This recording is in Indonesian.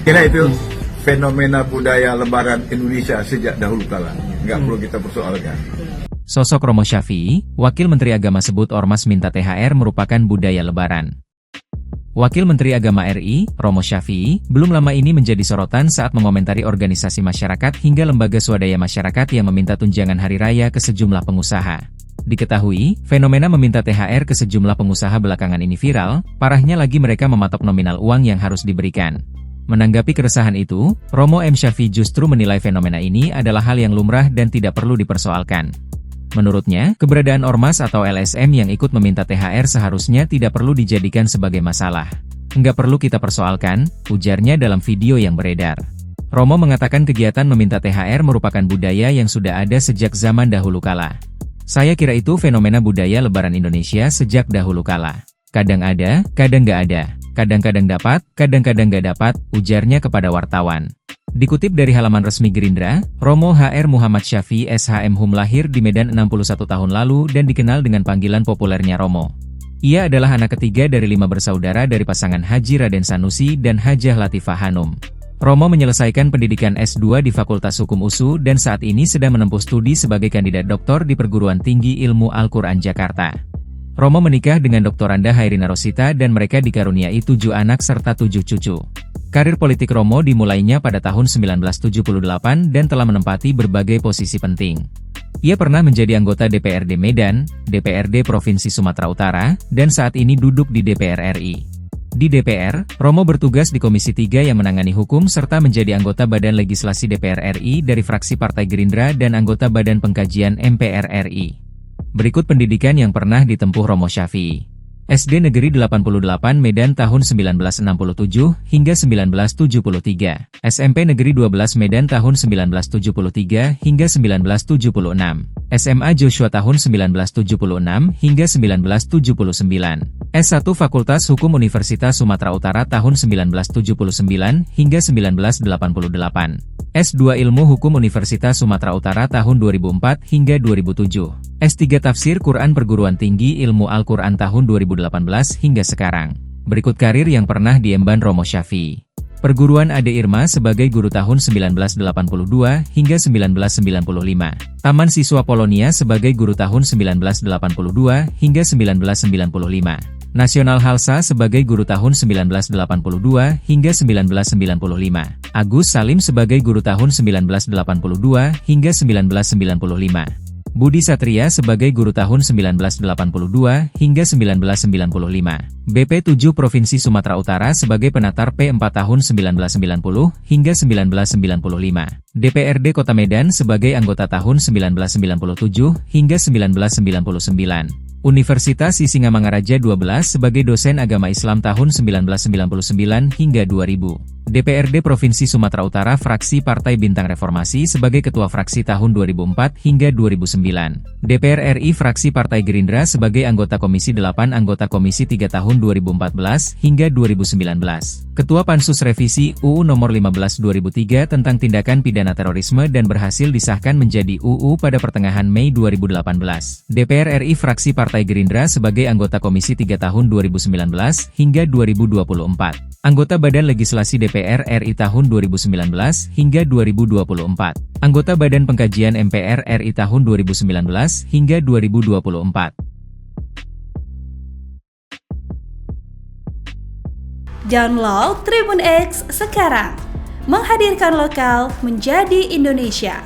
Kira itu fenomena budaya Lebaran Indonesia sejak dahulu kala. Nggak perlu kita persoalkan. Sosok Romo Syafi'i, Wakil Menteri Agama sebut ormas minta THR merupakan budaya Lebaran. Wakil Menteri Agama RI, Romo Syafi'i, belum lama ini menjadi sorotan saat mengomentari organisasi masyarakat hingga lembaga swadaya masyarakat yang meminta tunjangan hari raya ke sejumlah pengusaha. Diketahui, fenomena meminta THR ke sejumlah pengusaha belakangan ini viral, parahnya lagi mereka mematok nominal uang yang harus diberikan. Menanggapi keresahan itu, Romo M. Syafi'i justru menilai fenomena ini adalah hal yang lumrah dan tidak perlu dipersoalkan. Menurutnya, keberadaan ormas atau LSM yang ikut meminta THR seharusnya tidak perlu dijadikan sebagai masalah. Nggak perlu kita persoalkan, ujarnya dalam video yang beredar. Romo mengatakan kegiatan meminta THR merupakan budaya yang sudah ada sejak zaman dahulu kala. Saya kira itu fenomena budaya Lebaran Indonesia sejak dahulu kala. Kadang ada, kadang nggak ada. Kadang-kadang dapat, kadang-kadang nggak dapat, ujarnya kepada wartawan. Dikutip dari halaman resmi Gerindra, Romo HR Muhammad Syafi'i SHM lahir di Medan 61 tahun lalu dan dikenal dengan panggilan populernya Romo. Ia adalah anak ketiga dari 5 bersaudara dari pasangan Haji Raden Sanusi dan Hajah Latifah Hanum. Romo menyelesaikan pendidikan S2 di Fakultas Hukum USU dan saat ini sedang menempuh studi sebagai kandidat doktor di Perguruan Tinggi Ilmu Al-Quran Jakarta. Romo menikah dengan Doktoranda Hairina Rosita dan mereka dikaruniai 7 anak serta 7 cucu. Karir politik Romo dimulainya pada tahun 1978 dan telah menempati berbagai posisi penting. Ia pernah menjadi anggota DPRD Medan, DPRD Provinsi Sumatera Utara, dan saat ini duduk di DPR RI. Di DPR, Romo bertugas di Komisi 3 yang menangani hukum serta menjadi anggota Badan Legislasi DPR RI dari fraksi Partai Gerindra dan anggota Badan Pengkajian MPR RI. Berikut pendidikan yang pernah ditempuh Romo Syafi'i. SD Negeri 88 Medan tahun 1967 hingga 1973, SMP Negeri 12 Medan tahun 1973 hingga 1976, SMA Joshua tahun 1976 hingga 1979, S1 Fakultas Hukum Universitas Sumatera Utara tahun 1979 hingga 1988, S2 Ilmu Hukum Universitas Sumatera Utara tahun 2004 hingga 2007, S3 Tafsir Quran Perguruan Tinggi Ilmu Al-Quran tahun 2018 hingga sekarang. Berikut karir yang pernah diemban Romo Syafi'i. Perguruan Ade Irma sebagai guru tahun 1982 hingga 1995. Taman Siswa Polonia sebagai guru tahun 1982 hingga 1995. Nasional Halsa sebagai guru tahun 1982 hingga 1995. Agus Salim sebagai guru tahun 1982 hingga 1995. Budi Satria sebagai guru tahun 1982 hingga 1995. BP 7 Provinsi Sumatera Utara sebagai penatar P4 tahun 1990 hingga 1995. DPRD Kota Medan sebagai anggota tahun 1997 hingga 1999. Universitas Sisingamangaraja 12 sebagai dosen agama Islam tahun 1999 hingga 2000. DPRD Provinsi Sumatera Utara fraksi Partai Bintang Reformasi sebagai ketua fraksi tahun 2004 hingga 2009. DPR RI fraksi Partai Gerindra sebagai anggota Komisi 8 anggota Komisi 3 tahun 2014 hingga 2019. Ketua Pansus Revisi UU Nomor 15 2003 tentang tindakan pidana terorisme dan berhasil disahkan menjadi UU pada pertengahan Mei 2018. DPR RI fraksi Partai Gerindra sebagai anggota Komisi 3 tahun 2019 hingga 2024. Anggota Badan Legislasi DPR RI tahun 2019 hingga 2024. Anggota Badan Pengkajian MPR RI tahun 2019 hingga 2024. Download Tribun X sekarang. Menghadirkan lokal menjadi Indonesia.